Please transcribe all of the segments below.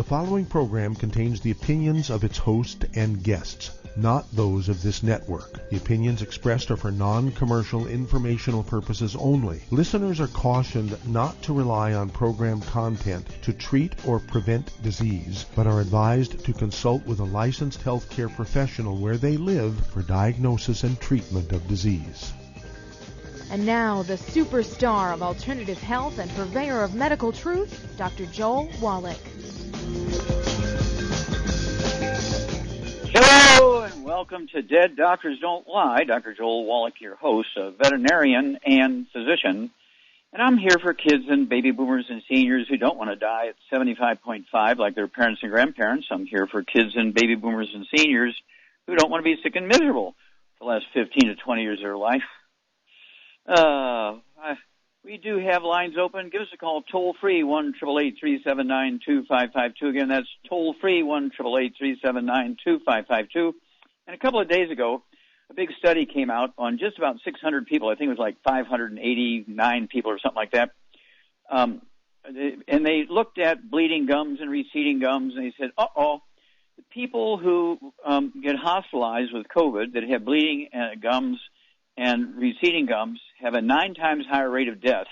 The following program contains the opinions of its host and guests, not those of this network. The opinions expressed are for non-commercial informational purposes only. Listeners are cautioned not to rely on program content to treat or prevent disease, but are advised to consult with a licensed healthcare professional where they live for diagnosis and treatment of disease. And now, the superstar of alternative health and purveyor of medical truth, Dr. Joel Wallach. Hello, and welcome to Dead Doctors Don't Lie. Dr. Joel Wallach, your host, a veterinarian and physician. And I'm here for kids and baby boomers and seniors who don't want to die at 75.5 like their parents and grandparents. I'm here for kids and baby boomers and seniors who don't want to be sick and miserable for the last 15 to 20 years of their life. We do have lines open. Give us a call toll-free, 1-888-379-2552. Again, that's toll-free, 1-888-379-2552. And a couple of days ago, a big study came out on just about 600 people. I think it was like 589 people or something like that. And they looked at bleeding gums and receding gums, and they said, the people who get hospitalized with COVID that have bleeding gums and receding gums have a 9 times higher rate of death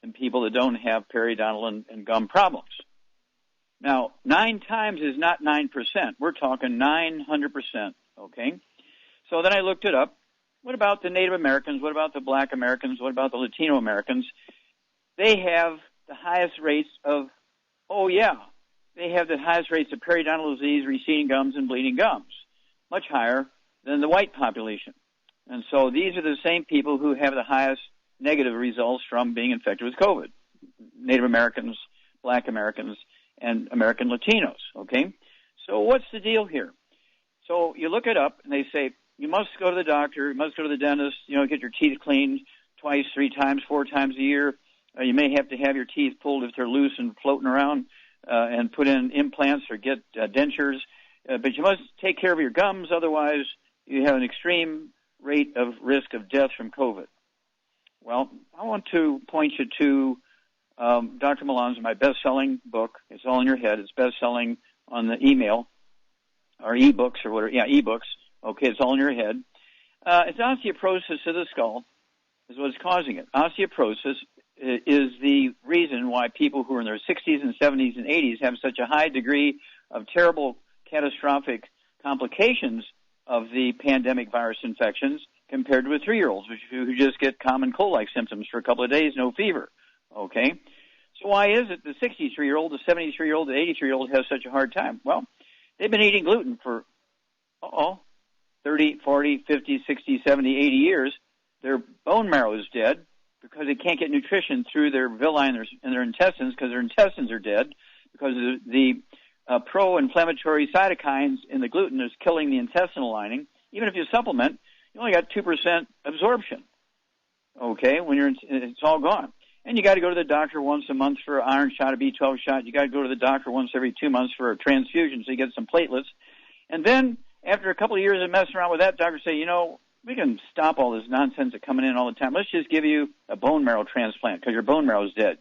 than people that don't have periodontal and gum problems. Now, 9 times is not 9%. We're talking 900%, okay? So then I looked it up. What about the Native Americans? What about the Black Americans? What about the Latino Americans? They have the highest rates of, they have the highest rates of periodontal disease, receding gums, and bleeding gums, much higher than the white population. And so these are the same people who have the highest negative results from being infected with COVID. Native Americans, Black Americans, and American Latinos, okay? So what's the deal here? So you look it up, and they say, you must go to the doctor, you must go to the dentist, get your teeth cleaned twice, 3 times, 4 times a year. You may have to have your teeth pulled if they're loose and floating around and put in implants or get dentures. But you must take care of your gums, otherwise you have an extreme rate of risk of death from COVID. Well, I want to point you to Dr. Milan's, my best-selling book. It's all in your head. It's best-selling on the email or ebooks or whatever. Yeah, ebooks. Okay, it's all in your head. It's osteoporosis of the skull is what's causing it. Osteoporosis is the reason why people who are in their 60s and 70s and 80s have such a high degree of terrible catastrophic complications of the pandemic virus infections compared to a 3-year-old who just get common cold-like symptoms for a couple of days, no fever, okay? So why is it the 63-year-old, the 73-year-old, the 83-year-old has such a hard time? Well, they've been eating gluten for, 30, 40, 50, 60, 70, 80 years. Their bone marrow is dead because they can't get nutrition through their villi and their intestines because their intestines are dead because of the pro-inflammatory cytokines in the gluten is killing the intestinal lining. Even if you supplement, you only got 2% absorption, okay, when it's all gone. And you got to go to the doctor once a month for an iron shot, a B12 shot. You got to go to the doctor once every 2 months for a transfusion so you get some platelets. And then after a couple of years of messing around with that, doctors say, we can stop all this nonsense that's coming in all the time. Let's just give you a bone marrow transplant because your bone marrow is dead.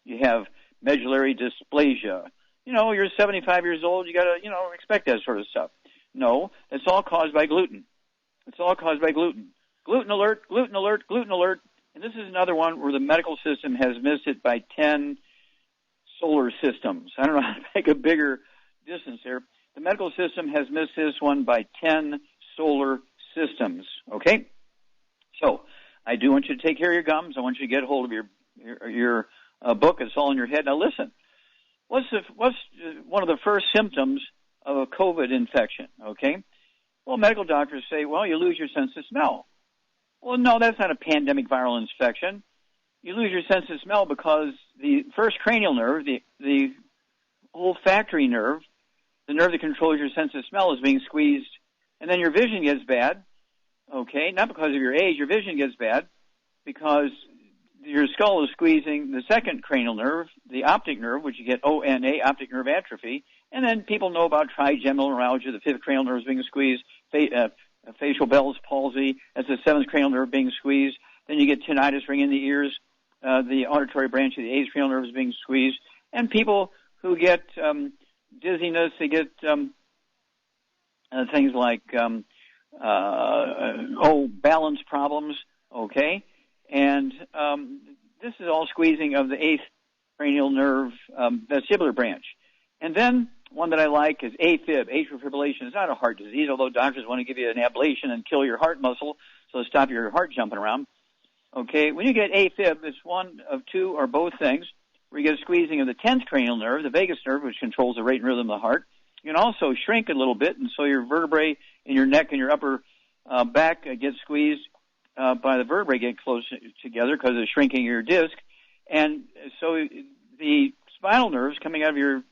You have medullary dysplasia. You're 75 years old, you got to, expect that sort of stuff. No, it's all caused by gluten. It's all caused by gluten. Gluten alert, gluten alert, gluten alert. And this is another one where the medical system has missed it by 10 solar systems. I don't know how to make a bigger distance here. The medical system has missed this one by 10 solar systems, okay? So I do want you to take care of your gums. I want you to get a hold of your book. It's all in your head. Now listen. What's one of the first symptoms of a COVID infection, okay? Well, medical doctors say, you lose your sense of smell. Well, no, that's not a pandemic viral infection. You lose your sense of smell because the first cranial nerve, the olfactory nerve, the nerve that controls your sense of smell is being squeezed, and then your vision gets bad, okay? Not because of your age, your vision gets bad because your skull is squeezing the second cranial nerve, the optic nerve, which you get ONA, optic nerve atrophy, and then people know about trigeminal neuralgia, the 5th cranial nerve is being squeezed, facial Bell's palsy, that's the 7th cranial nerve being squeezed. Then you get tinnitus ringing in the ears, the auditory branch of the 8th cranial nerve is being squeezed, and people who get dizziness. They get things like balance problems. Okay, and this is all squeezing of the 8th cranial nerve vestibular branch. And then one that I like is AFib, atrial fibrillation. It's not a heart disease, although doctors want to give you an ablation and kill your heart muscle, so stop your heart jumping around. Okay, when you get AFib, it's one of two or both things, where you get a squeezing of the 10th cranial nerve, the vagus nerve, which controls the rate and rhythm of the heart. You can also shrink a little bit, and so your vertebrae in your neck and your upper back get squeezed by the vertebrae getting close together because of shrinking your disc. And so the spinal nerves coming out of your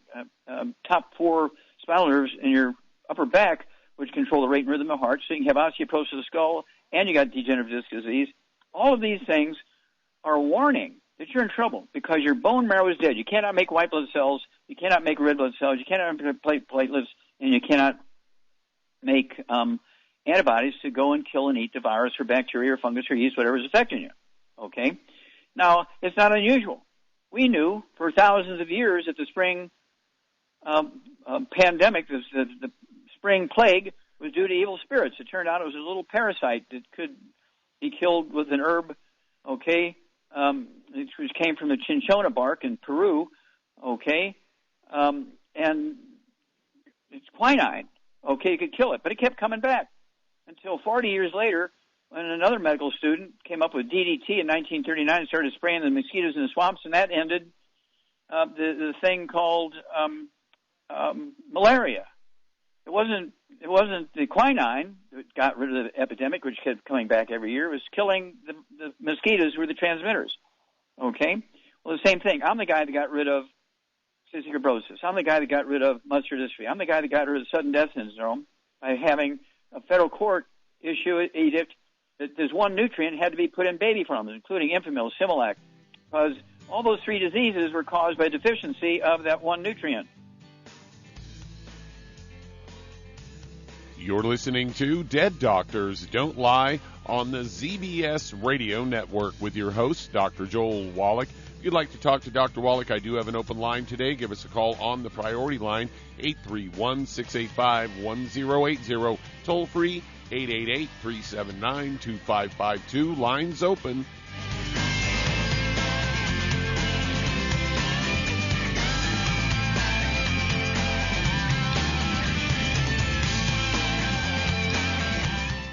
top 4 spinal nerves in your upper back, which control the rate and rhythm of the heart, so you can have osteoporosis of the skull, and you got degenerative disc disease. All of these things are a warning that you're in trouble because your bone marrow is dead. You cannot make white blood cells, you cannot make red blood cells, you cannot make platelets, and you cannot make antibodies to go and kill and eat the virus or bacteria or fungus or yeast, whatever is affecting you. Okay? Now, it's not unusual. We knew for thousands of years that the spring pandemic, the spring plague, was due to evil spirits. It turned out it was a little parasite that could be killed with an herb, okay, which came from the cinchona bark in Peru, okay, and it's quinine, okay, it could kill it, but it kept coming back until 40 years later when another medical student came up with DDT in 1939 and started spraying the mosquitoes in the swamps, and that ended the thing called malaria. It wasn't the quinine that got rid of the epidemic, which kept coming back every year. It was killing the mosquitoes who were the transmitters. Okay? Well, the same thing. I'm the guy that got rid of cystic fibrosis. I'm the guy that got rid of muscular dystrophy. I'm the guy that got rid of sudden death syndrome by having a federal court issue an edict that there's one nutrient had to be put in baby formulas, including Infamil, Similac, because all those 3 diseases were caused by deficiency of that one nutrient. You're listening to Dead Doctors Don't Lie on the ZBS Radio Network with your host, Dr. Joel Wallach. If you'd like to talk to Dr. Wallach, I do have an open line today. Give us a call on the priority line, 831-685-1080. Toll free, 888-379-2552. Lines open.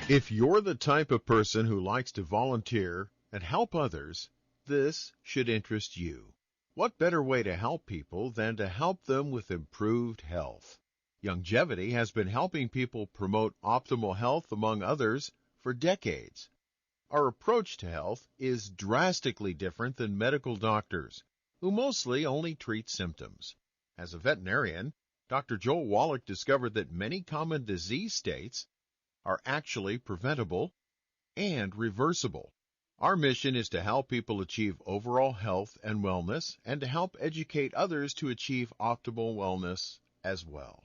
If you're the type of person who likes to volunteer and help others, this should interest you. What better way to help people than to help them with improved health? Longevity has been helping people promote optimal health, among others, for decades. Our approach to health is drastically different than medical doctors, who mostly only treat symptoms. As a veterinarian, Dr. Joel Wallach discovered that many common disease states are actually preventable and reversible. Our mission is to help people achieve overall health and wellness and to help educate others to achieve optimal wellness as well.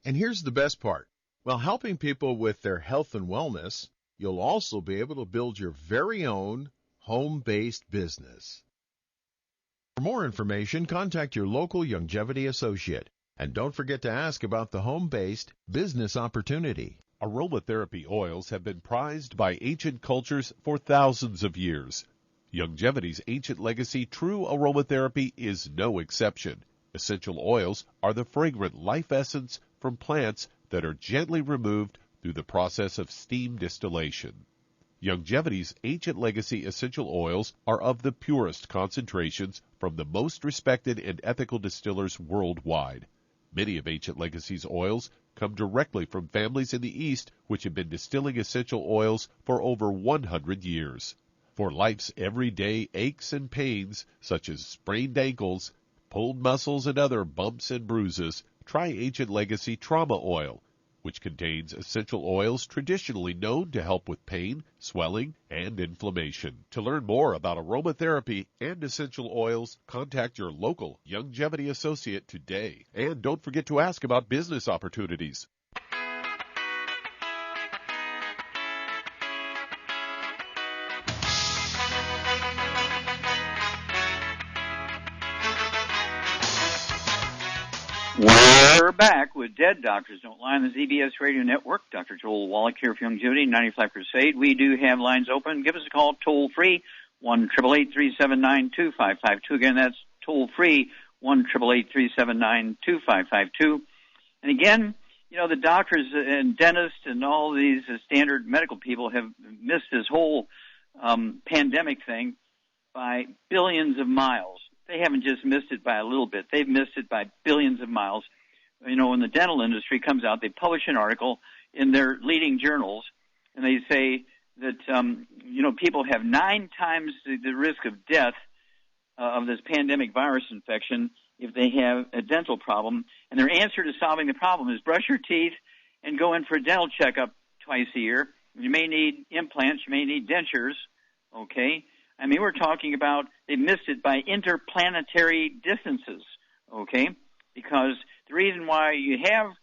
And here's the best part. While helping people with their health and wellness, you'll also be able to build your very own home-based business. For more information, contact your local longevity associate. And don't forget to ask about the home-based business opportunity. Aromatherapy oils have been prized by ancient cultures for thousands of years. Longevity's ancient legacy, true aromatherapy, is no exception. Essential oils are the fragrant life essence from plants that are gently removed through the process of steam distillation. Longevity's ancient legacy essential oils are of the purest concentrations from the most respected and ethical distillers worldwide. Many of Ancient Legacy's oils come directly from families in the East which have been distilling essential oils for over 100 years. For life's everyday aches and pains, such as sprained ankles, pulled muscles, and other bumps and bruises, try Ancient Legacy Trauma Oil, which contains essential oils traditionally known to help with pain, swelling, and inflammation. To learn more about aromatherapy and essential oils, contact your local Longevity associate today. And don't forget to ask about business opportunities. We're back with Dead Doctors Don't Lie on the ZBS Radio Network. Dr. Joel Wallach here for Longevity, 95 Crusade. We do have lines open. Give us a call toll-free, 1-888-379-2552. Again, that's toll-free, 1-888-379-2552. And again, you know, the doctors and dentists and all these standard medical people have missed this whole pandemic thing by billions of miles. They haven't just missed it by a little bit. They've missed it by billions of miles. You know, when the dental industry comes out, they publish an article in their leading journals, and they say that, you know, people have 9 times the risk of death of this pandemic virus infection if they have a dental problem. And their answer to solving the problem is brush your teeth and go in for a dental checkup twice a year. You may need implants. You may need dentures, okay? I mean, we're talking about they missed it by interplanetary distances, okay? Because the reason why you have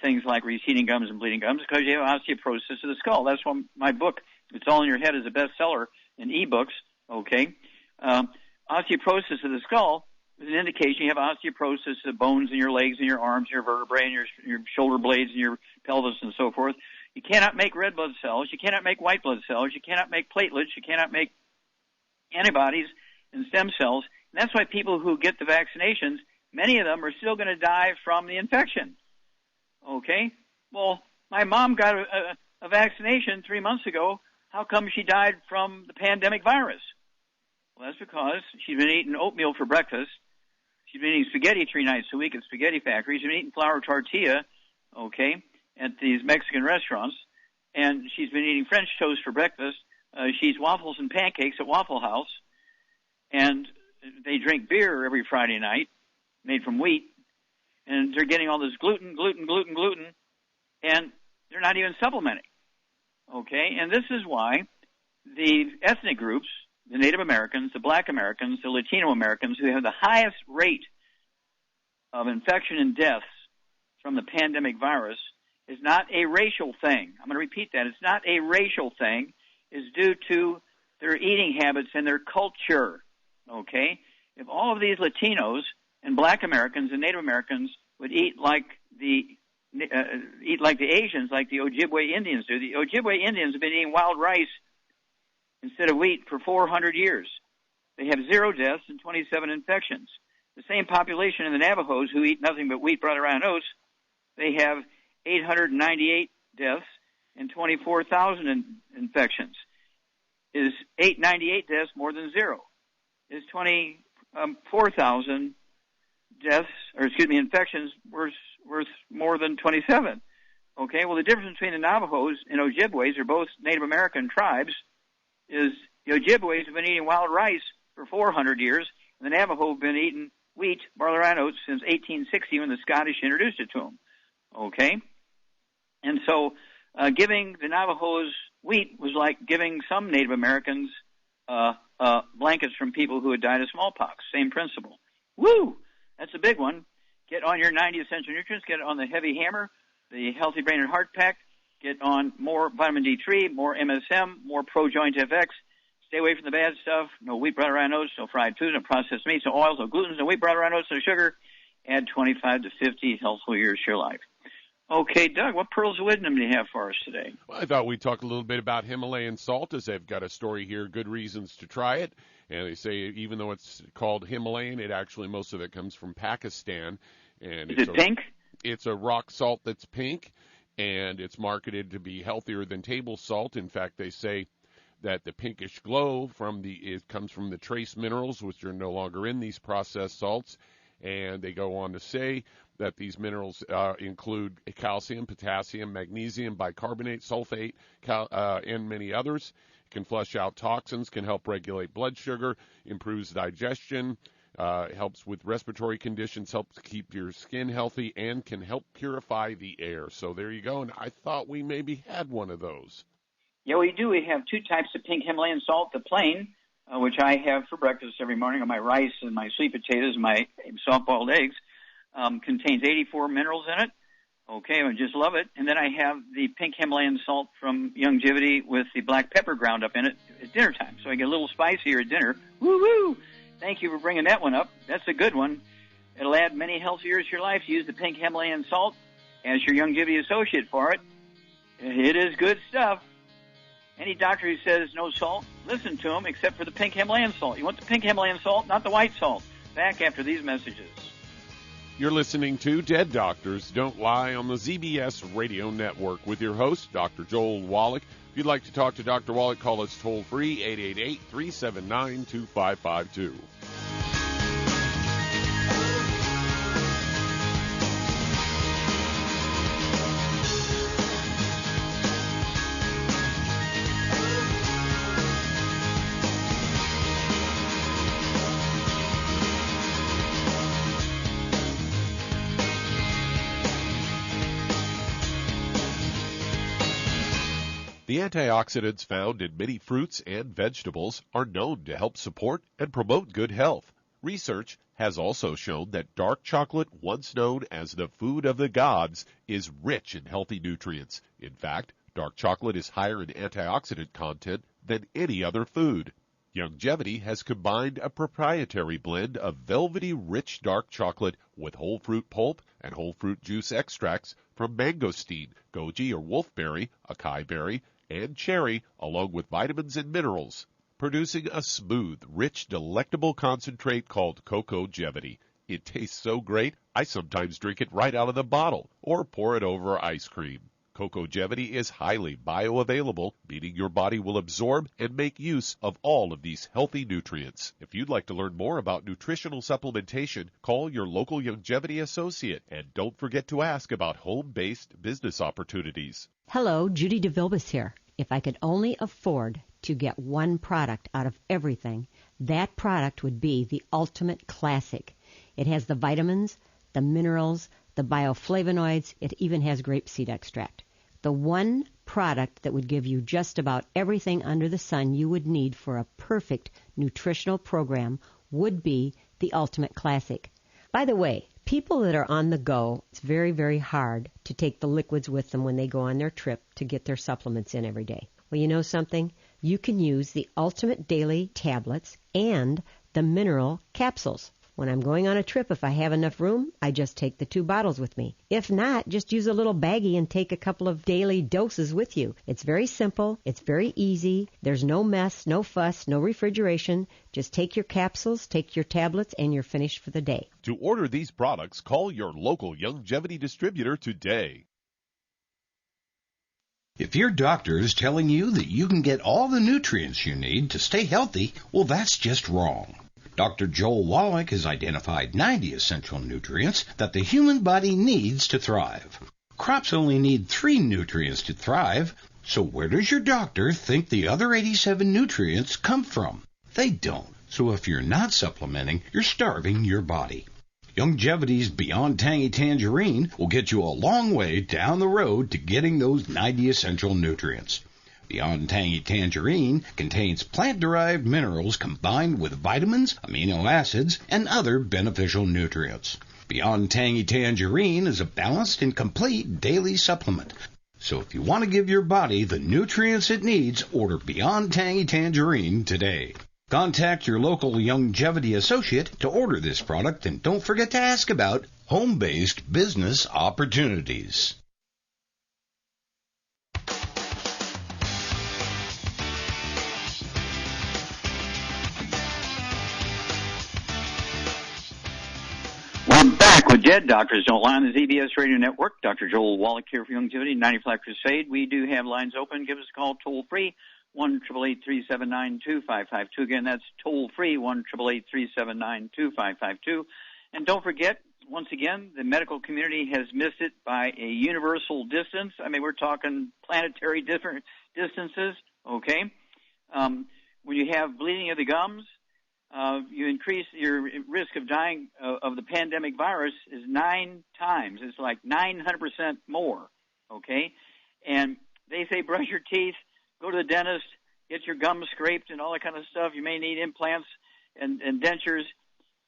things like receding gums and bleeding gums is because you have osteoporosis of the skull. That's why my book, It's All in Your Head, is a bestseller in ebooks, okay? Osteoporosis of the skull is an indication you have osteoporosis of the bones in your legs and your arms, your vertebrae, and your shoulder blades and your pelvis and so forth. You cannot make red blood cells. You cannot make white blood cells. You cannot make platelets. You cannot make antibodies and stem cells. And that's why people who get the vaccinations, many of them are still going to die from the infection. Okay? Well, my mom got a vaccination 3 months ago. How come she died from the pandemic virus? Well, that's because she's been eating oatmeal for breakfast. She's been eating spaghetti 3 nights a week at spaghetti factories. She's been eating flour tortilla, okay, at these Mexican restaurants. And she's been eating French toast for breakfast. She eats waffles and pancakes at Waffle House. And they drink beer every Friday night made from wheat. And they're getting all this gluten, and they're not even supplementing. Okay? And this is why the ethnic groups, the Native Americans, the Black Americans, the Latino Americans, who have the highest rate of infection and deaths from the pandemic virus, is not a racial thing. I'm going to repeat that. It's not a racial thing. It's due to their eating habits and their culture. Okay? If all of these Latinos and Black Americans and Native Americans would eat like the Asians, like the Ojibwe Indians do. The Ojibwe Indians have been eating wild rice instead of wheat for 400 years. They have 0 deaths and 27 infections. The same population in the Navajos, who eat nothing but wheat, brown, and oats, they have 898 deaths and 24,000 infections. Is 898 deaths more than 0? Is 24,000 deaths, infections worth more than 27? Okay, well, the difference between the Navajos and Ojibways, are both Native American tribes, is the Ojibways have been eating wild rice for 400 years, and the Navajo have been eating wheat, barley, and oats since 1860 when the Scottish introduced it to them. Okay? And so giving the Navajos wheat was like giving some Native Americans blankets from people who had died of smallpox. Same principle. Woo! That's a big one. Get on your 90 essential nutrients. Get on the Heavy Hammer, the Healthy Brain and Heart Pack. Get on more vitamin D3, more MSM, more Pro Joint FX. Stay away from the bad stuff. No wheat, butter, and oats, no fried foods, no processed meats, no oils, no gluten, no wheat, butter, and oats, no sugar. Add 25 to 50 healthful years to your life. Okay, Doug, what pearls of wisdom do you have for us today? Well, I thought we'd talk a little bit about Himalayan salt, as they've got a story here, good reasons to try it. And they say even though it's called Himalayan, it actually, most of it comes from Pakistan. And Is it pink? It's a rock salt that's pink, and it's marketed to be healthier than table salt. In fact, they say that the pinkish glow comes from the trace minerals, which are no longer in these processed salts. And they go on to say that these minerals include calcium, potassium, magnesium, bicarbonate, sulfate, and many others. It can flush out toxins, can help regulate blood sugar, improves digestion, helps with respiratory conditions, helps keep your skin healthy, and can help purify the air. So there you go, and I thought we maybe had one of those. Yeah, we do. We have 2 types of pink Himalayan salt. The plain, which I have for breakfast every morning on my rice and my sweet potatoes and my soft-boiled eggs, contains 84 minerals in it. Okay, I just love it. And then I have the pink Himalayan salt from Longevity with the black pepper ground up in it at dinner time. So I get a little spicier at dinner. Woo-woo! Thank you for bringing that one up. That's a good one. It'll add many healthy years to your life. Use the pink Himalayan salt as your longevity associate for it. It is good stuff. Any doctor who says no salt, listen to them, except for the pink Himalayan salt. You want the pink Himalayan salt, not the white salt. Back after these messages. You're listening to Dead Doctors Don't Lie on the ZBS Radio Network with your host, Dr. Joel Wallach. If you'd like to talk to Dr. Wallach, call us toll-free, 888-379-2552. The antioxidants found in many fruits and vegetables are known to help support and promote good health. Research has also shown that dark chocolate, once known as the food of the gods, is rich in healthy nutrients. In fact, dark chocolate is higher in antioxidant content than any other food. Longevity has combined a proprietary blend of velvety rich dark chocolate with whole fruit pulp and whole fruit juice extracts from mangosteen, goji or wolfberry, acai berry, and cherry, along with vitamins and minerals, producing a smooth, rich, delectable concentrate called Cocogevity. It tastes so great, I sometimes drink it right out of the bottle or pour it over ice cream. Cocogevity is highly bioavailable, meaning your body will absorb and make use of all of these healthy nutrients. If you'd like to learn more about nutritional supplementation, call your local longevity associate, and don't forget to ask about home-based business opportunities. Hello, Judy DeVilbus here. If I could only afford to get one product out of everything, that product would be the Ultimate Classic. It has the vitamins, the minerals, the bioflavonoids. It even has grapeseed extract. The one product that would give you just about everything under the sun you would need for a perfect nutritional program would be the Ultimate Classic. By the way, people that are on the go, it's very, very hard to take the liquids with them when they go on their trip to get their supplements in every day. Well, you know something? You can use the Ultimate Daily Tablets and the mineral capsules. When I'm going on a trip, if I have enough room, I just take the 2 bottles with me. If not, just use a little baggie and take a couple of daily doses with you. It's very simple. It's very easy. There's no mess, no fuss, no refrigeration. Just take your capsules, take your tablets, and you're finished for the day. To order these products, call your local longevity distributor today. If your doctor is telling you that you can get all the nutrients you need to stay healthy, well, that's just wrong. Dr. Joel Wallach has identified 90 essential nutrients that the human body needs to thrive. Crops only need 3 nutrients to thrive, so where does your doctor think the other 87 nutrients come from? They don't. So if you're not supplementing, you're starving your body. Longevity's Beyond Tangy Tangerine will get you a long way down the road to getting those 90 essential nutrients. Beyond Tangy Tangerine contains plant-derived minerals combined with vitamins, amino acids, and other beneficial nutrients. Beyond Tangy Tangerine is a balanced and complete daily supplement. So if you want to give your body the nutrients it needs, order Beyond Tangy Tangerine today. Contact your local longevity associate to order this product, and don't forget to ask about home-based business opportunities. We're back with Dead Doctors Don't Lie on the ZBS Radio Network. Dr. Joel Wallach here for Longevity 95 Crusade. We do have lines open. Give us a call toll-free, 1-888-379-2552. Again, that's toll-free, 1-888-379-2552. And don't forget, once again, the medical community has missed it by a universal distance. I mean, we're talking planetary different distances, okay? When you have bleeding of the gums, you increase your risk of dying of the pandemic virus is 9 times. It's like 900% more, okay? And they say brush your teeth, go to the dentist, get your gums scraped and all that kind of stuff. You may need implants and dentures.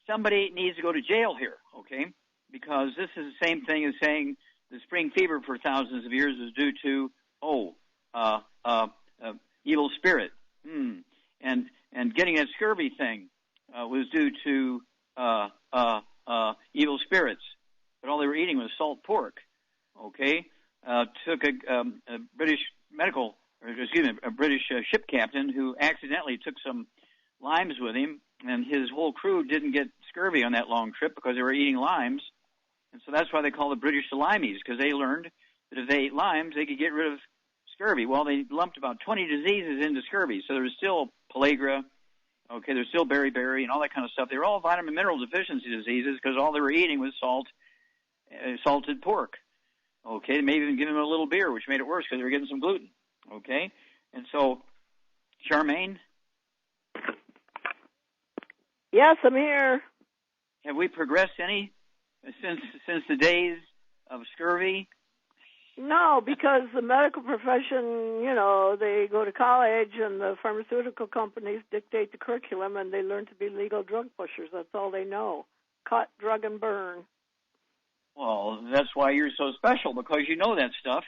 Somebody needs to go to jail here, okay? Because this is the same thing as saying the spring fever for thousands of years is due to, evil spirit. And getting that scurvy thing was due to evil spirits, but all they were eating was salt pork. Okay, took a British ship captain who accidentally took some limes with him, and his whole crew didn't get scurvy on that long trip because they were eating limes. And so that's why they call the British the limeys, because they learned that if they ate limes, they could get rid of scurvy. Well, they lumped about 20 diseases into scurvy. So there was still pellagra, okay, there's still beriberi and all that kind of stuff. They were all vitamin mineral deficiency diseases because all they were eating was salted pork. Okay, they may even give them a little beer, which made it worse because they were getting some gluten. Okay, and so, Charmaine? Yes, I'm here. Have we progressed any since the days of scurvy? No, because the medical profession, they go to college and the pharmaceutical companies dictate the curriculum and they learn to be legal drug pushers. That's all they know. Cut, drug, and burn. Well, that's why you're so special, because you know that stuff.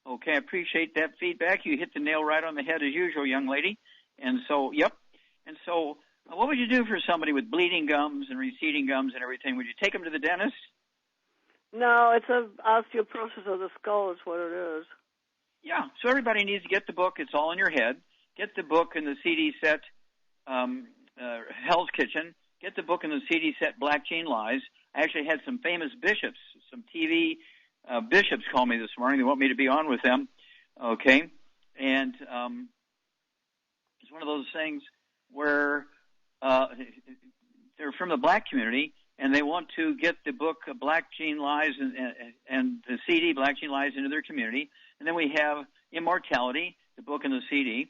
Okay, I appreciate that feedback. You hit the nail right on the head as usual, young lady. And so, yep. And so, what would you do for somebody with bleeding gums and receding gums and everything? Would you take them to the dentist? No, it's an osteoporosis of the skull is what it is. Yeah, so everybody needs to get the book. It's all in your head. Get the book in the CD set, Hell's Kitchen. Get the book in the CD set, Black Gene Lies. I actually had some famous bishops, some TV bishops call me this morning. They want me to be on with them. Okay? And it's one of those things where they're from the black community, and they want to get the book Black Gene Lies and the CD Black Gene Lies into their community. And then we have Immortality, the book and the CD.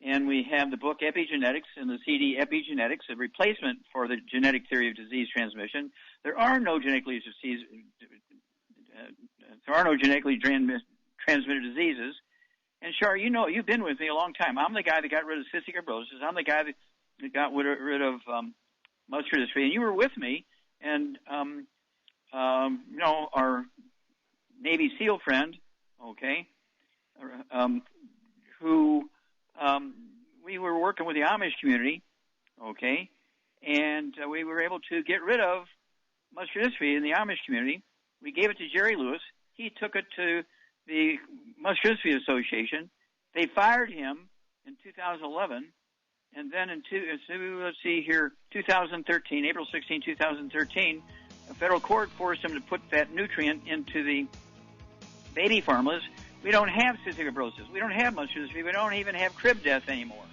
And we have the book Epigenetics and the CD Epigenetics, a replacement for the genetic theory of disease transmission. There are no genetically transmitted diseases. And Char, you've been with me a long time. I'm the guy that got rid of cystic fibrosis. I'm the guy that got rid of muscular dystrophy. And you were with me. And, our Navy SEAL friend, okay, who we were working with the Amish community, okay, and we were able to get rid of muscular dystrophy in the Amish community. We gave it to Jerry Lewis. He took it to the Muscular Dystrophy Association. They fired him in 2011, and then in 2013, April 16, 2013, a federal court forced him to put that nutrient into the baby formulas. We don't have cystic fibrosis. We don't have muscular dystrophy. We don't even have crib death anymore.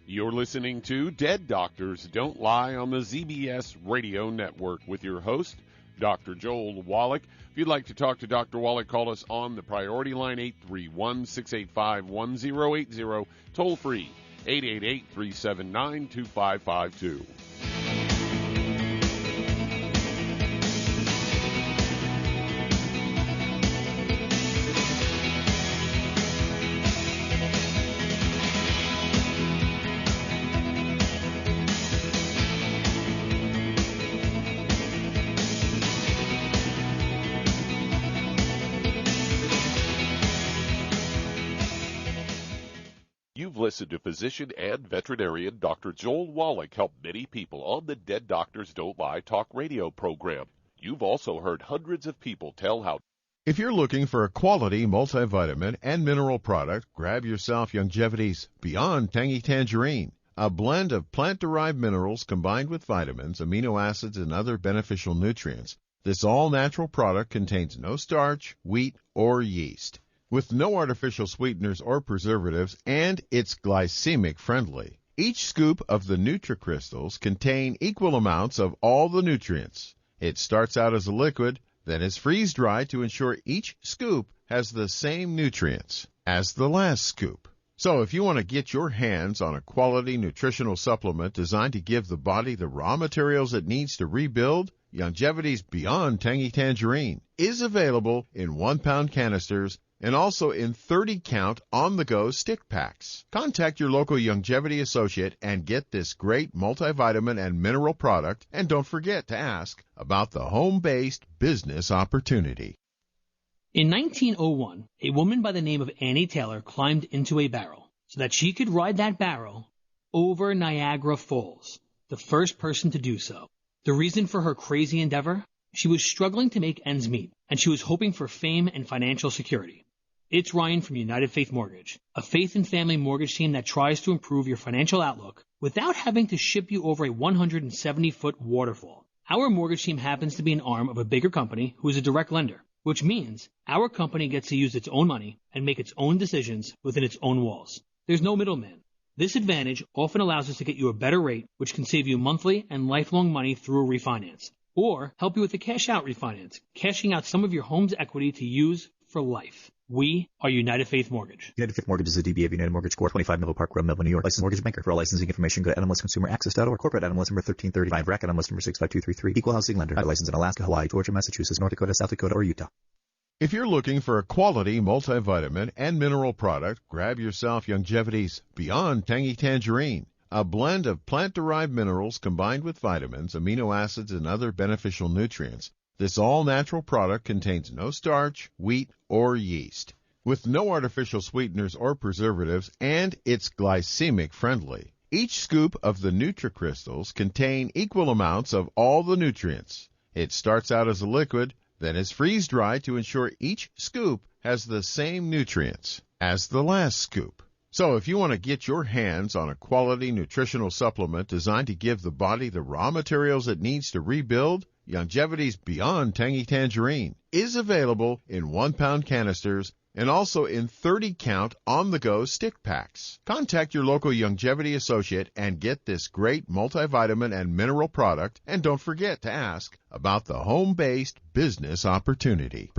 You're listening to Dead Doctors Don't Lie on the ZBS Radio Network with your host, Dr. Joel Wallach. If you'd like to talk to Dr. Wallach, call us on the priority line, 831-685-1080, toll free, 888-379-2552. Listen to physician and veterinarian Dr. Joel Wallach help many people on the Dead Doctors Don't Lie talk radio program. You've also heard hundreds of people tell how. If you're looking for a quality multivitamin and mineral product, grab yourself Longevity's Beyond Tangy Tangerine, a blend of plant-derived minerals combined with vitamins, amino acids, and other beneficial nutrients. This all-natural product contains no starch, wheat, or yeast, with no artificial sweeteners or preservatives, and it's glycemic friendly. Each scoop of the NutriCrystals contain equal amounts of all the nutrients. It starts out as a liquid, then is freeze-dried to ensure each scoop has the same nutrients as the last scoop. So if you want to get your hands on a quality nutritional supplement designed to give the body the raw materials it needs to rebuild, Longevity's Beyond Tangy Tangerine is available in 1-pound canisters and also in 30-count on-the-go stick packs. Contact your local Longevity associate and get this great multivitamin and mineral product, and don't forget to ask about the home-based business opportunity. In 1901, a woman by the name of Annie Taylor climbed into a barrel so that she could ride that barrel over Niagara Falls. the first person to do so. The reason for her crazy endeavor? She was struggling to make ends meet, and she was hoping for fame and financial security. It's Ryan from United Faith Mortgage, a faith and family mortgage team that tries to improve your financial outlook without having to ship you over a 170-foot waterfall. Our mortgage team happens to be an arm of a bigger company who is a direct lender, which means our company gets to use its own money and make its own decisions within its own walls. There's no middleman. This advantage often allows us to get you a better rate, which can save you monthly and lifelong money through a refinance, or help you with a cash-out refinance, cashing out some of your home's equity to use for life. We are United Faith Mortgage. United Faith Mortgage is a DBA of United Mortgage Corp. 25 Melville Park Road, Melville, New York. Licensed mortgage banker. For all licensing information, go to nmlsconsumeraccess.org. Corporate NMLS number 1335. RAC NMLS number 65233. Equal housing lender. Licensed in Alaska, Hawaii, Georgia, Massachusetts, North Dakota, South Dakota, or Utah. If you're looking for a quality multivitamin and mineral product, grab yourself Youngevity's Beyond Tangy Tangerine, a blend of plant-derived minerals combined with vitamins, amino acids, and other beneficial nutrients. This all-natural product contains no starch, wheat, or yeast, with no artificial sweeteners or preservatives, and it's glycemic friendly. Each scoop of the NutriCrystals contain equal amounts of all the nutrients. It starts out as a liquid, then is freeze-dried to ensure each scoop has the same nutrients as the last scoop. So if you want to get your hands on a quality nutritional supplement designed to give the body the raw materials it needs to rebuild, Youngevity's Beyond Tangy Tangerine is available in 1-pound canisters and also in 30-count on-the-go stick packs. Contact your local Youngevity associate and get this great multivitamin and mineral product, and don't forget to ask about the home-based business opportunity.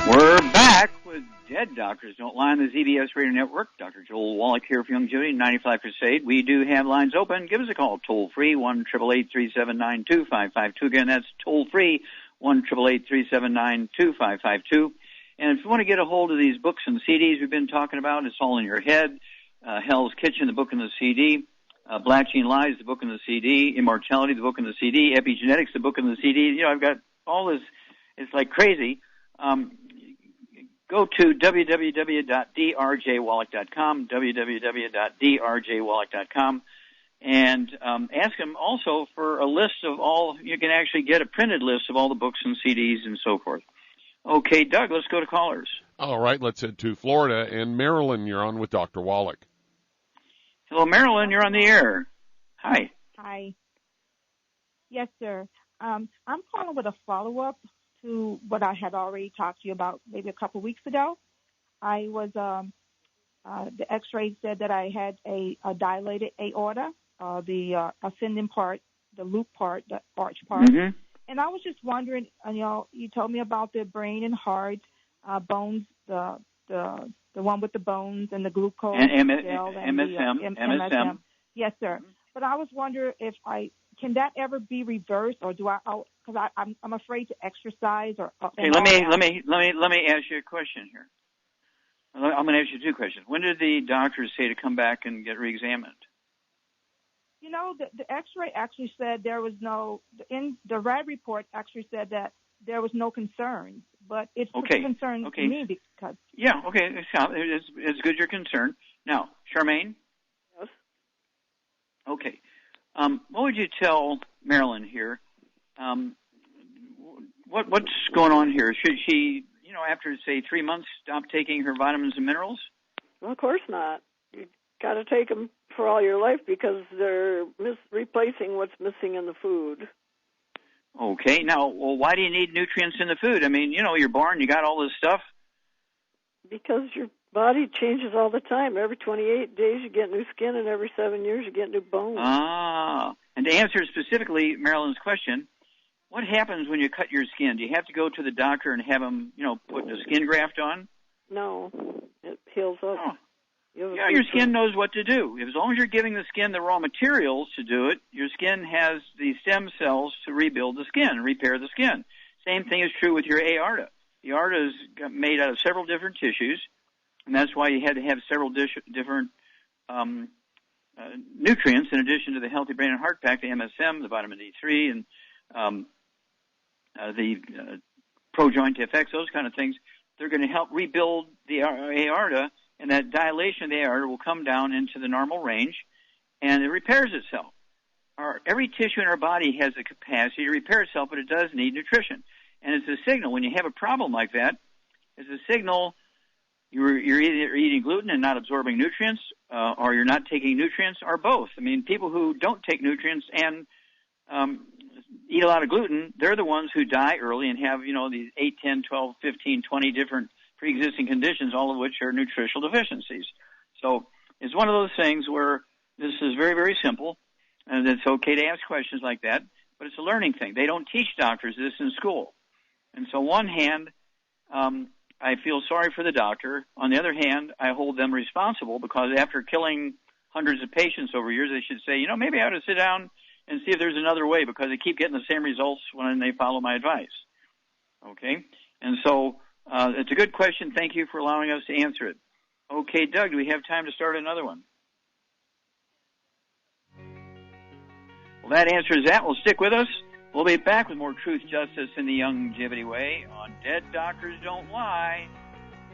We're back with Dead Doctors Don't Lie on the ZBS Radio Network. Dr. Joel Wallach here for Youngevity, 95 Crusade. We do have lines open. Give us a call, toll-free, 1-888-379-2552. Again, that's toll-free, 1-888-379-2552. And if you want to get a hold of these books and CDs we've been talking about, it's all in your head. Hell's Kitchen, the book and the CD. Blatching Lies, the book and the CD. Immortality, the book and the CD. Epigenetics, the book and the CD. You know, I've got all this. It's like crazy. Go to www.drjwallach.com, www.drjwallach.com, and ask him also for a list of all. You can actually get a printed list of all the books and CDs and so forth. Okay, Doug, let's go to callers. All right, let's head to Florida. And Marilyn, you're on with Dr. Wallach. Hello, Marilyn, you're on the air. Hi. Hi. Yes, sir. I'm calling with a follow-up to what I had already talked to you about maybe a couple weeks ago. I was, the x-ray said that I had a dilated aorta, the ascending part, the loop part, the arch part. Mm-hmm. And I was just wondering, you told me about the brain and heart, bones, the one with the bones and the glucose. And MSM. Yes, sir. Mm-hmm. But I was wondering if can that ever be reversed, or do because I'm afraid to exercise or. Okay, let me ask you a question here. I'm going to ask you two questions. When did the doctors say to come back and get reexamined? The X-ray actually said there was in the RAD report actually said that there was no concern, but it's a concern to me because. Yeah, okay, it's good you're concerned. Now, Charmaine? Yes. Okay. What would you tell Marilyn here? What's going on here? Should she, after, say, 3 months, stop taking her vitamins and minerals? Well, of course not. You've got to take them for all your life because they're replacing what's missing in the food. Okay. Now, why do you need nutrients in the food? I mean, you're born, you got all this stuff. Because your body changes all the time. Every 28 days you get new skin, and every 7 years you get new bones. And to answer specifically Marilyn's question, what happens when you cut your skin? Do you have to go to the doctor and have him, put a skin graft on? No, it heals up. Oh. Yeah, your skin knows what to do. As long as you're giving the skin the raw materials to do it, your skin has the stem cells to rebuild the skin, repair the skin. Same thing is true with your aorta. The aorta is made out of several different tissues, and that's why you had to have several different nutrients in addition to the Healthy Brain and Heart Pack, the MSM, the vitamin D3, and the pro-joint effects, those kind of things, they're going to help rebuild the aorta, and that dilation of the aorta will come down into the normal range, and it repairs itself. Every tissue in our body has the capacity to repair itself, but it does need nutrition. And it's a signal. When you have a problem like that, it's a signal you're either eating gluten and not absorbing nutrients, or you're not taking nutrients, or both. I mean, people who don't take nutrients and eat a lot of gluten, they're the ones who die early and have, these 8, 10, 12, 15, 20 different pre-existing conditions, all of which are nutritional deficiencies. So it's one of those things where this is very, very simple, and it's okay to ask questions like that, but it's a learning thing. They don't teach doctors this in school. And so on one hand, I feel sorry for the doctor. On the other hand, I hold them responsible because after killing hundreds of patients over years, they should say, maybe I ought to sit down and see if there's another way because they keep getting the same results when they follow my advice. Okay? And so it's a good question. Thank you for allowing us to answer it. Okay, Doug, do we have time to start another one? Well, that answers that. Well, stick with us. We'll be back with more Truth, Justice, and the Longevity Way on Dead Doctors Don't Lie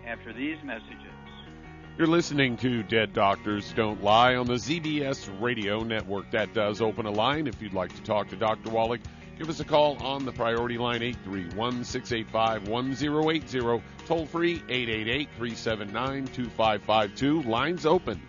after these messages. You're listening to Dead Doctors Don't Lie on the ZBS Radio Network. That does open a line. If you'd like to talk to Dr. Wallach, give us a call on the priority line 831-685-1080. Toll free 888-379-2552. Lines open.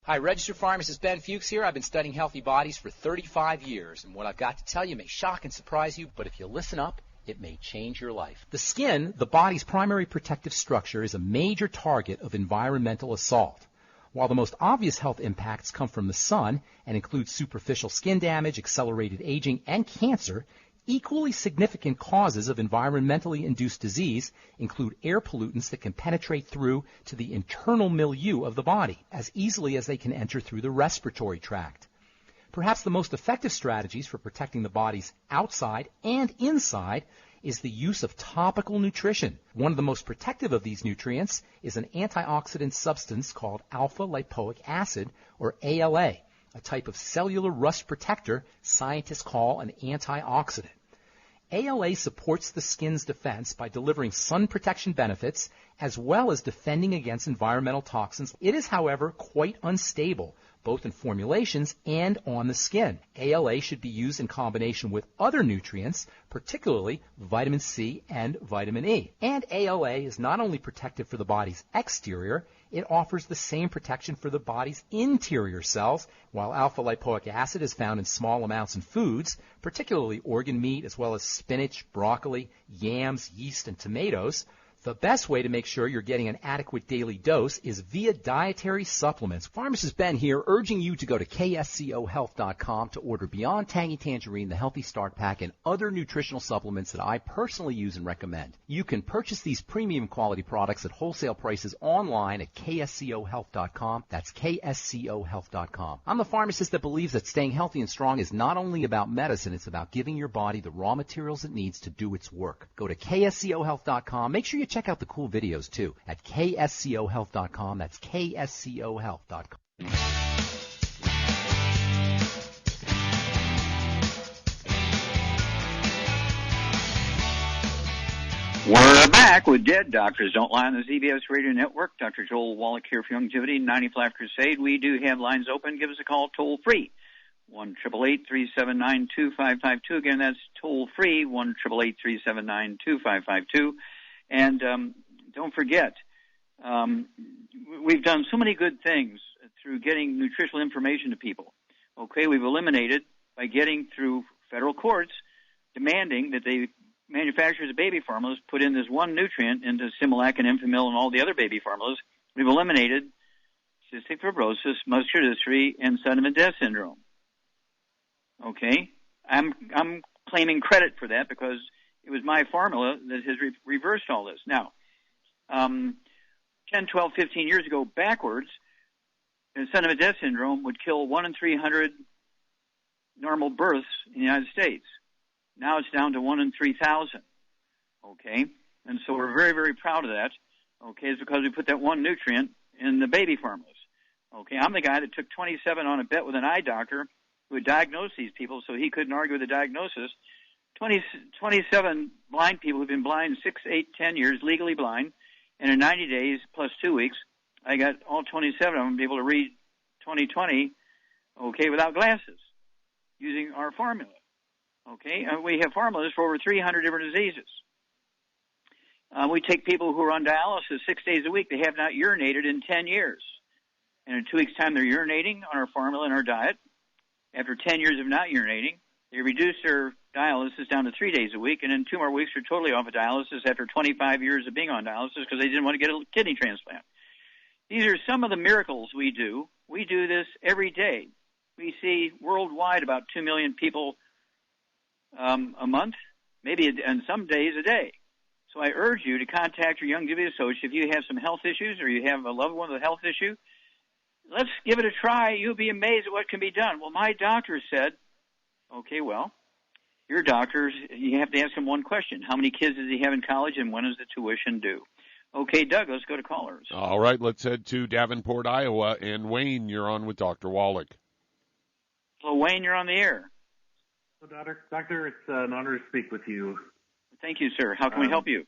Hi, registered pharmacist Ben Fuchs here. I've been studying healthy bodies for 35 years, and what I've got to tell you may shock and surprise you, but if you listen up, it may change your life. The skin, the body's primary protective structure, is a major target of environmental assault. While the most obvious health impacts come from the sun and include superficial skin damage, accelerated aging, and cancer, equally significant causes of environmentally induced disease include air pollutants that can penetrate through to the internal milieu of the body as easily as they can enter through the respiratory tract. Perhaps the most effective strategies for protecting the body's outside and inside is the use of topical nutrition. One of the most protective of these nutrients is an antioxidant substance called alpha-lipoic acid, or ALA, a type of cellular rust protector scientists call an antioxidant. ALA supports the skin's defense by delivering sun protection benefits as well as defending against environmental toxins. It is, however, quite unstable, both in formulations and on the skin. ALA should be used in combination with other nutrients, particularly vitamin C and vitamin E. And ALA is not only protective for the body's exterior, it offers the same protection for the body's interior cells. While alpha-lipoic acid is found in small amounts in foods, particularly organ meat as well as spinach, broccoli, yams, yeast, and tomatoes, the best way to make sure you're getting an adequate daily dose is via dietary supplements. Pharmacist Ben here, urging you to go to kscohealth.com to order Beyond Tangy Tangerine, the Healthy Start Pack, and other nutritional supplements that I personally use and recommend. You can purchase these premium quality products at wholesale prices online at kscohealth.com. That's kscohealth.com. I'm the pharmacist that believes that staying healthy and strong is not only about medicine, it's about giving your body the raw materials it needs to do its work. Go to kscohealth.com. Make sure you check out the cool videos, too, at kscohealth.com. That's kscohealth.com. We're back with Dead Doctors Don't Lie on the ZBS Radio Network. Dr. Joel Wallach here for Longevity 95 Crusade. We do have lines open. Give us a call toll-free, 1-888-379-2552. Again, that's toll-free, 1-888-379-2552. And don't forget, we've done so many good things through getting nutritional information to people. Okay, we've eliminated by getting through federal courts demanding that they manufacturers of baby formulas put in this one nutrient into Similac and Enfamil and all the other baby formulas. We've eliminated cystic fibrosis, muscular dystrophy, and sudden death syndrome. Okay, I'm claiming credit for that because it was my formula that has reversed all this. Now, 10, 12, 15 years ago backwards, sudden death syndrome would kill 1 in 300 normal births in the United States. Now it's down to 1 in 3,000. Okay? And so we're very, very proud of that. Okay? It's because we put that one nutrient in the baby formulas. Okay? I'm the guy that took 27 on a bet with an eye doctor who had diagnosed these people so he couldn't argue with the diagnosis. 27 blind people who've been blind 6, 8, 10 years, legally blind, and in 90 days plus 2 weeks, I got all 27 of them to be able to read 20/20, okay, without glasses, using our formula. Okay, we have formulas for over 300 different diseases. We take people who are on dialysis 6 days a week. They have not urinated in 10 years. And in 2 weeks' time, they're urinating on our formula and our diet. After 10 years of not urinating, they reduce their dialysis down to 3 days a week, and in 2 more weeks, they're totally off of dialysis after 25 years of being on dialysis because they didn't want to get a kidney transplant. These are some of the miracles we do. We do this every day. We see worldwide about 2 million people a month, maybe and some days a day. So I urge you to contact your young Youngevity associate if you have some health issues or you have a loved one with a health issue. Let's give it a try. You'll be amazed at what can be done. Well, my doctor said, okay, well, your doctors, you have to ask him one question. How many kids does he have in college and when is the tuition due? Okay, Doug, let's go to callers. All right, let's head to Davenport, Iowa. And Wayne, you're on with Dr. Wallach. Hello, Wayne, you're on the air. Hello, Doctor, it's an honor to speak with you. Thank you, sir. How can we help you?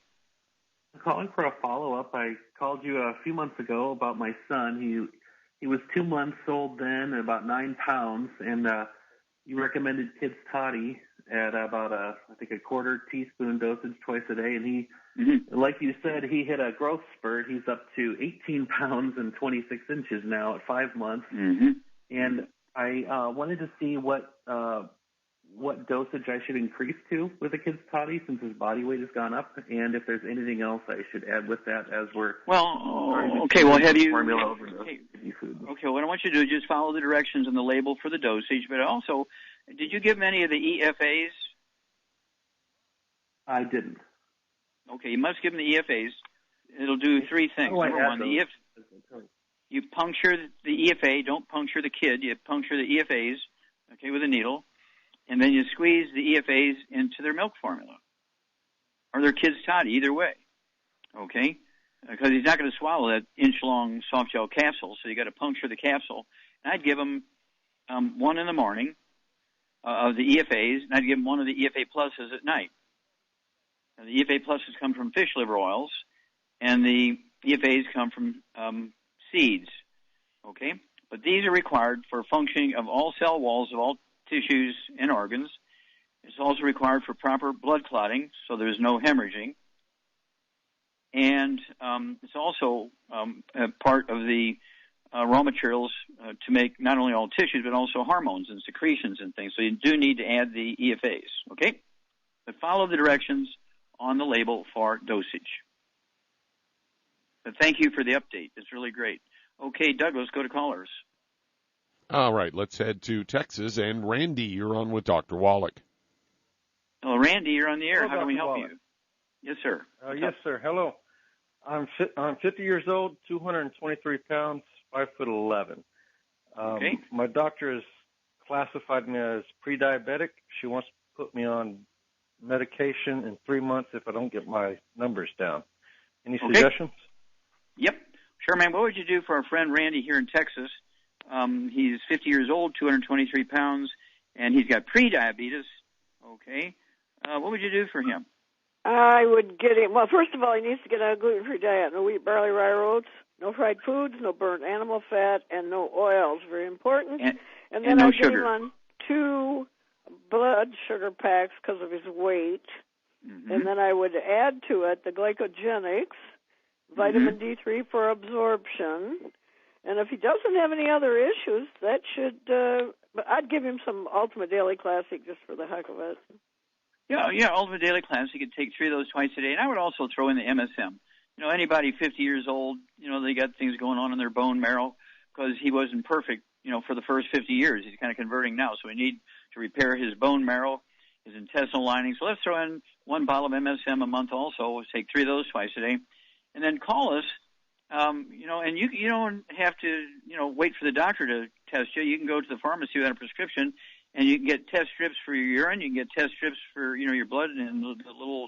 I'm calling for a follow-up. I called you a few months ago about my son. He was 2 months old then, about 9 pounds, and you recommended Kids Toddy at about I think a quarter teaspoon dosage twice a day, and he, like you said, he hit a growth spurt. He's up to 18 pounds and 26 inches now at 5 months, and I wanted to see what dosage I should increase to with the Kids Toddy since his body weight has gone up, and if there's anything else I should add with that as we're okay. Well, have you? Formula over food. Okay. What I want you to do is just follow the directions in the label for the dosage, but also, did you give him any of the EFAs? I didn't. Okay, you must give him the EFAs. It'll do 3 things. Number one, you puncture the EFA. Don't puncture the kid. You puncture the EFAs, okay, with a needle. And then you squeeze the EFAs into their milk formula or their Kids Toddy, either way, okay? Because he's not going to swallow that inch-long soft gel capsule, so you got to puncture the capsule. And I'd give him one in the morning of the EFAs, and I'd give him one of the EFA pluses at night. Now, the EFA pluses come from fish liver oils, and the EFAs come from seeds, okay? But these are required for functioning of all cell walls of all tissues and organs. It's also required for proper blood clotting, so there's no hemorrhaging. And it's also a part of the raw materials to make not only all tissues, but also hormones and secretions and things. So you do need to add the EFAs, okay? But follow the directions on the label for dosage. But thank you for the update. It's really great. Okay, Doug, let's go to callers. All right, let's head to Texas. And Randy, you're on with Dr. Wallach. Hello, Randy, you're on the air. Hello, how can we help Wallach. you? Yes, sir. Yes, sir. Hello. I'm 50 years old, 223 pounds, 5'11". Okay. My doctor has classified me as pre-diabetic. She wants to put me on medication in 3 months if I don't get my numbers down. Any suggestions? Yep. Sure, man. What would you do for our friend Randy here in Texas? He's 50 years old, 223 pounds, and he's got pre-diabetes. Okay. What would you do for him? I would get him, well, first of all, he needs to get on a gluten-free diet. No wheat, barley, rye, oats, no fried foods, no burnt animal fat, and no oils. Very important. And then no I'd get sugar. him on 2 blood sugar packs because of his weight. And then I would add to it the glycogenics, vitamin D3 for absorption. And if he doesn't have any other issues, that should, I'd give him some Ultimate Daily Classic just for the heck of it. Yeah, Ultimate Daily Classic. You could take 3 of those twice a day. And I would also throw in the MSM. You know, anybody 50 years old, you know, they got things going on in their bone marrow because he wasn't perfect, you know, for the first 50 years. He's kind of converting now. So we need to repair his bone marrow, his intestinal lining. So let's throw in 1 bottle of MSM a month also. We'll take 3 of those twice a day. And then call us. You know, and you don't have to, you know, wait for the doctor to test you. You can go to the pharmacy without a prescription And you can get test strips for your urine. You can get test strips for, your blood and the little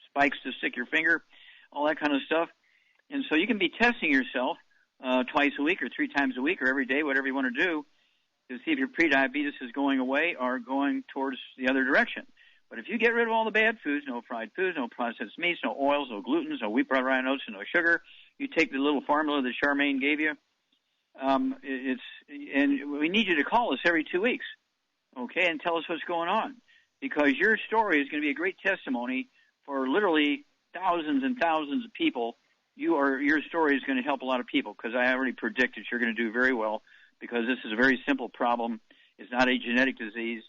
spikes to stick your finger, all that kind of stuff. And so you can be testing yourself twice a week or 3 times a week or every day, whatever you want to do, to see if your prediabetes is going away or going towards the other direction. But if you get rid of all the bad foods, no fried foods, no processed meats, no oils, no glutens, no wheat, bran, rye, oats, and no sugar, you take the little formula that Charmaine gave you, and we need you to call us every 2 weeks, okay, and tell us what's going on, because your story is going to be a great testimony for literally thousands and thousands of people. Your story is going to help a lot of people, because I already predicted you're going to do very well, because this is a very simple problem. It's not a genetic disease,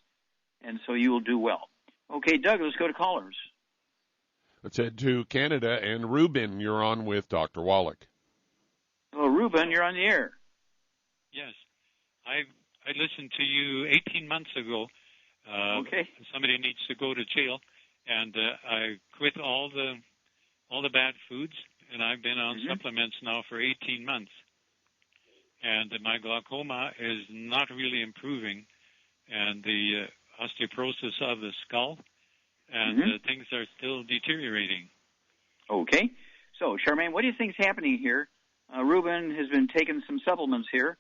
and so you will do well. Okay, Doug, let's go to callers. Let's head to Canada, and Ruben, you're on with Dr. Wallach. Oh, Ruben, you're on the air. Yes. I listened to you 18 months ago. Okay. Somebody needs to go to jail, and I quit all the bad foods, and I've been on supplements now for 18 months. And my glaucoma is not really improving, and the osteoporosis of the skull, and things are still deteriorating. Okay. So, Charmaine, what do you think is happening here? Ruben has been taking some supplements here,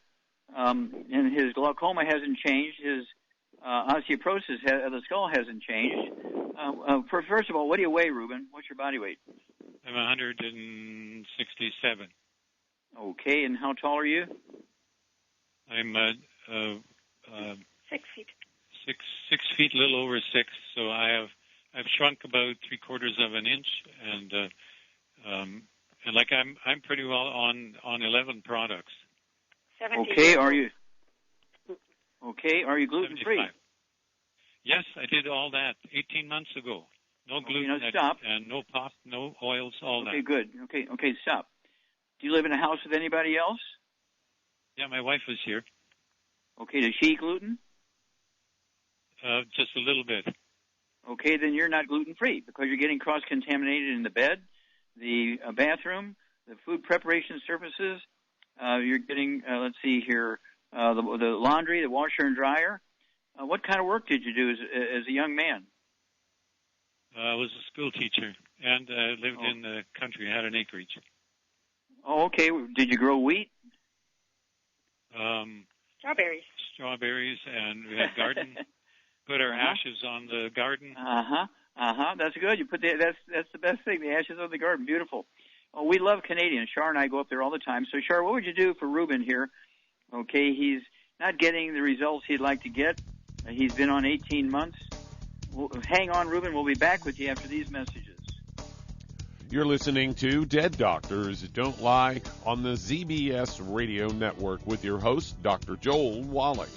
and his glaucoma hasn't changed. His osteoporosis of the skull hasn't changed. First of all, what do you weigh, Ruben? What's your body weight? I'm 167. Okay, and how tall are you? I'm 6 feet. 6 feet, a little over 6. So I've shrunk about 3/4 of an inch, and like I'm pretty well on 11 products. 70. Okay, are you gluten free? 75. Yes, I did all that 18 months ago. No gluten, stop. And no pop, no oils, all that. Okay, good. Okay, stop. Do you live in a house with anybody else? Yeah, my wife was here. Okay, does she eat gluten? Just a little bit. Okay, then you're not gluten-free, because you're getting cross-contaminated in the bed, the bathroom, the food preparation surfaces. You're getting, let's see here, the laundry, the washer and dryer. What kind of work did you do as a young man? I was a school teacher, and lived in the country. I had an acreage. Oh, okay. Did you grow wheat? Strawberries. Strawberries, and we had garden. Put our ashes on the garden. That's good. You put that's the best thing. The ashes on the garden. Beautiful. Oh, we love Canadians. Char and I go up there all the time. So, Char, what would you do for Ruben here? Okay, he's not getting the results he'd like to get. He's been on 18 months. Hang on, Ruben. We'll be back with you after these messages. You're listening to Dead Doctors Don't Lie on the ZBS Radio Network with your host, Dr. Joel Wallach.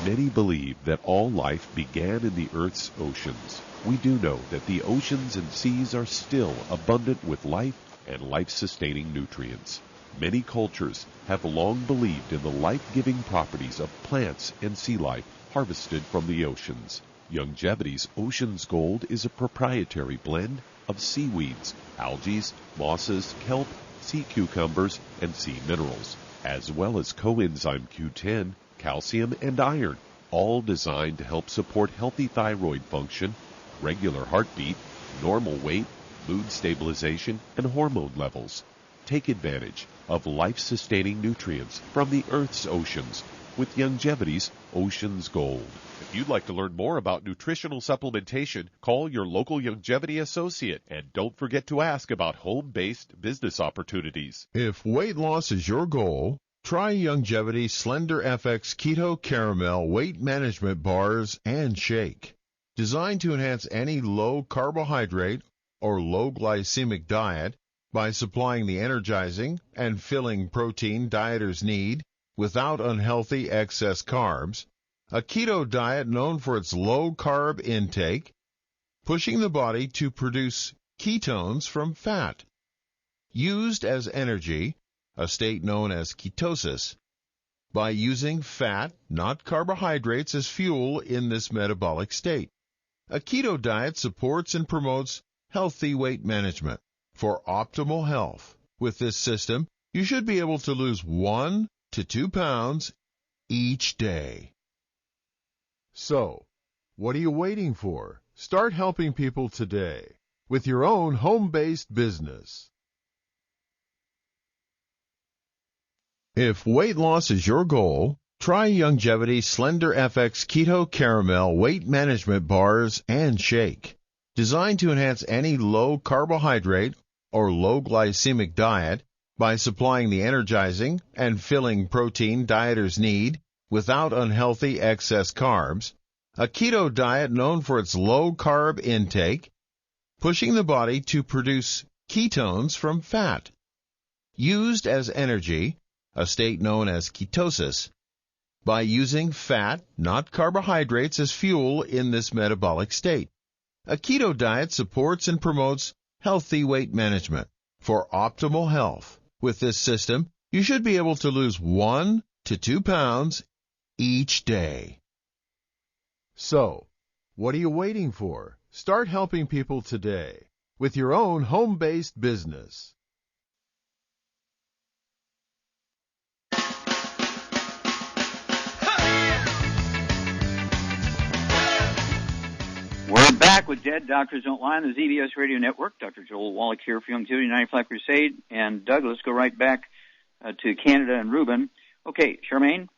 Many believe that all life began in the Earth's oceans. We do know that the oceans and seas are still abundant with life and life-sustaining nutrients. Many cultures have long believed in the life-giving properties of plants and sea life harvested from the oceans. Youngevity's Ocean's Gold is a proprietary blend of seaweeds, algae, mosses, kelp, sea cucumbers, and sea minerals, as well as coenzyme Q10, calcium, and iron, all designed to help support healthy thyroid function, regular heartbeat, normal weight, mood stabilization, and hormone levels. Take advantage of life-sustaining nutrients from the Earth's oceans with Youngevity's Ocean's Gold. If you'd like to learn more about nutritional supplementation, call your local Youngevity associate, and don't forget to ask about home-based business opportunities. If weight loss is your goal, Try Youngevity Slender FX Keto Caramel Weight Management Bars and Shake. Designed to enhance any low carbohydrate or low glycemic diet by supplying the energizing and filling protein dieters need without unhealthy excess carbs, a keto diet known for its low carb intake, pushing the body to produce ketones from fat. Used as energy, a state known as ketosis, by using fat, not carbohydrates, as fuel in this metabolic state. A keto diet supports and promotes healthy weight management for optimal health. With this system, you should be able to lose 1 to 2 pounds each day. So, what are you waiting for? Start helping people today with your own home-based business. If weight loss is your goal, try Youngevity Slender FX Keto Caramel Weight Management Bars and Shake. Designed to enhance any low carbohydrate or low glycemic diet by supplying the energizing and filling protein dieters need without unhealthy excess carbs, a keto diet known for its low carb intake, pushing the body to produce ketones from fat. Used as energy, a state known as ketosis, by using fat, not carbohydrates, as fuel in this metabolic state. A keto diet supports and promotes healthy weight management for optimal health. With this system, you should be able to lose 1 to 2 pounds each day. So, what are you waiting for? Start helping people today with your own home-based business. We're back with Dead Doctors Don't Lie on the ZBS Radio Network. Dr. Joel Wallach here for Youngevity 95 Crusade. And Doug, let's go right back to Canada and Ruben. Okay, Charmaine?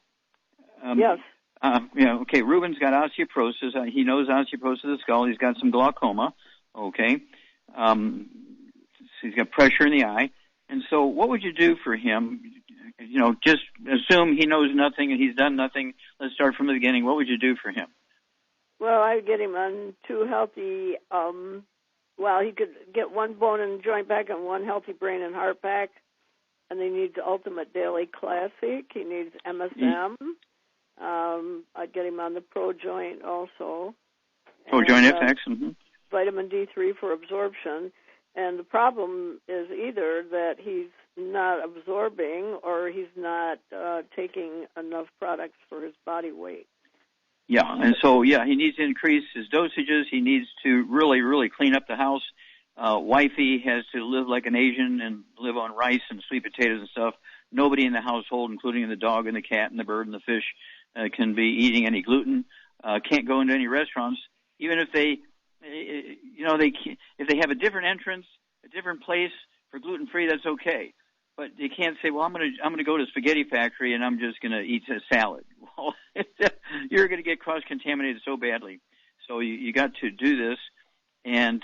Yes. Okay, Ruben's got osteoporosis. He knows osteoporosis of the skull. He's got some glaucoma. Okay. He's got pressure in the eye. And so what would you do for him? You know, just assume he knows nothing and he's done nothing. Let's start from the beginning. What would you do for him? Well, I'd get him on 2 healthy, he could get 1 bone and joint pack and 1 healthy brain and heart pack. And he needs Ultimate Daily Classic. He needs MSM. I'd get him on the Pro Joint also. Pro Joint FX. Mm-hmm. Vitamin D3 for absorption. And the problem is either that he's not absorbing or he's not taking enough products for his body weight. Yeah, and so, he needs to increase his dosages. He needs to really, really clean up the house. Wifey has to live like an Asian and live on rice and sweet potatoes and stuff. Nobody in the household, including the dog and the cat and the bird and the fish, can be eating any gluten. Can't go into any restaurants, even if they, if they have a different entrance, a different place for gluten-free, that's okay. But you can't say, well, I'm going to go to the spaghetti factory and I'm just going to eat a salad. Well, you're going to get cross-contaminated so badly. So you got to do this. And,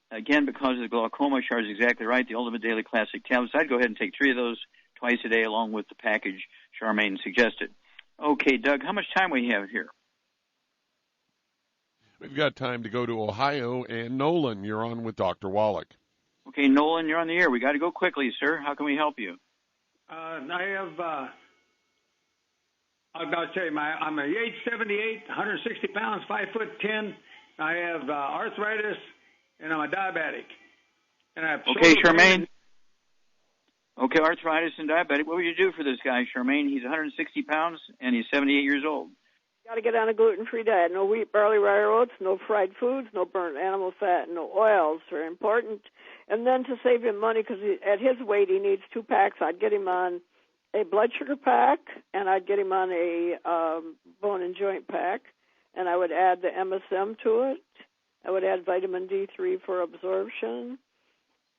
again, because of the glaucoma, Char's exactly right, the Ultimate Daily Classic tablets, I'd go ahead and take 3 of those twice a day along with the package Charmaine suggested. Okay, Doug, how much time we have here? We've got time to go to Ohio. And Nolan, you're on with Dr. Wallach. Okay, Nolan, you're on the air. We got to go quickly, sir. How can we help you? I'll tell you, I'm age 78, 160 pounds, 5'10". I have arthritis, and I'm a diabetic. And I have Charmaine. Okay, arthritis and diabetic. What would you do for this guy, Charmaine? He's 160 pounds, and he's 78 years old. Got to get on a gluten-free diet. No wheat, barley, rye, or oats, no fried foods, no burnt animal fat, no oils. Very important. And then to save him money, because at his weight he needs 2 packs, I'd get him on a blood sugar pack, and I'd get him on a bone and joint pack, and I would add the MSM to it. I would add vitamin D3 for absorption,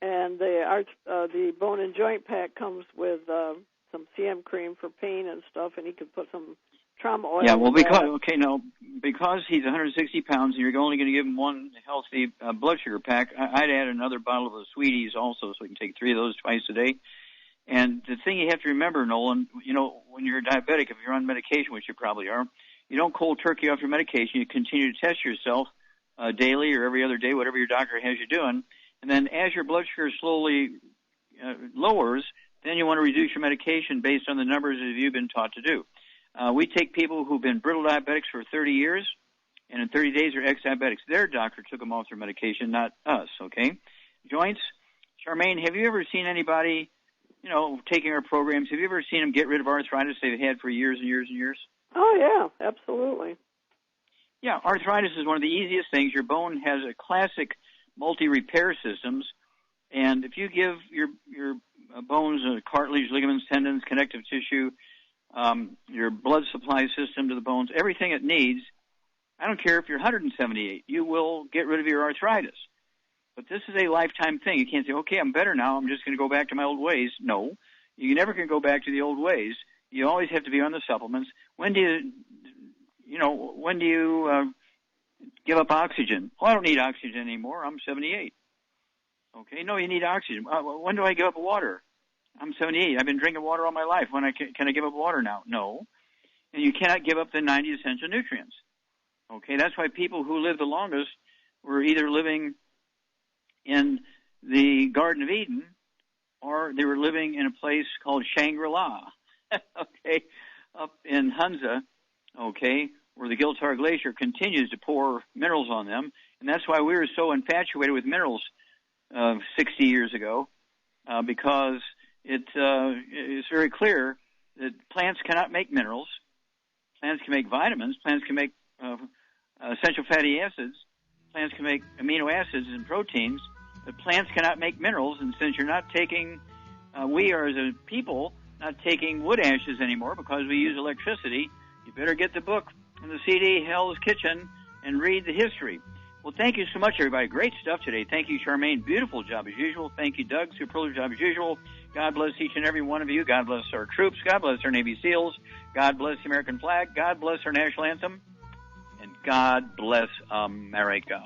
and the bone and joint pack comes with some CM cream for pain and stuff, and he could put some trauma oil. Yeah, well, because he's 160 pounds, and you're only going to give him 1 healthy blood sugar pack, I'd add another bottle of the Sweeties also, so we can take 3 of those twice a day. And the thing you have to remember, Nolan, you know, when you're diabetic, if you're on medication, which you probably are, you don't cold turkey off your medication. You continue to test yourself daily or every other day, whatever your doctor has you doing. And then as your blood sugar slowly lowers, then you want to reduce your medication based on the numbers that you've been taught to do. We take people who've been brittle diabetics for 30 years, and in 30 days are ex-diabetics. Their doctor took them off their medication, not us, okay? Joints, Charmaine, have you ever seen anybody, you know, taking our programs, have you ever seen them get rid of arthritis they've had for years and years and years? Oh, yeah, absolutely. Yeah, arthritis is one of the easiest things. Your bone has a classic multi-repair systems, and if you give your bones, cartilage, ligaments, tendons, connective tissue, your blood supply system to the bones, everything it needs, I don't care if you're 178, you will get rid of your arthritis. But this is a lifetime thing. You can't say, okay, I'm better now, I'm just going to go back to my old ways. No, you never can go back to the old ways. You always have to be on the supplements. When do you give up oxygen? Oh, I don't need oxygen anymore. I'm 78. Okay, no, you need oxygen. When do I give up water? I'm 78. I've been drinking water all my life. Can I give up water now? No. And you cannot give up the 90 essential nutrients. Okay, that's why people who live the longest were either living in the Garden of Eden or they were living in a place called Shangri-La, okay, up in Hunza, okay, where the Giltar Glacier continues to pour minerals on them. And that's why we were so infatuated with minerals 60 years ago, because it's very clear that plants cannot make minerals. Plants can make vitamins. Plants can make essential fatty acids. Plants can make amino acids and proteins. But plants cannot make minerals. And since you're not taking, we are as a people not taking wood ashes anymore because we use electricity, you better get the book and the CD, Hell's Kitchen, and read the history. Well, thank you so much, everybody. Great stuff today. Thank you, Charmaine. Beautiful job as usual. Thank you, Doug. Superlative job as usual. God bless each and every one of you. God bless our troops. God bless our Navy SEALs. God bless the American flag. God bless our national anthem. And God bless America.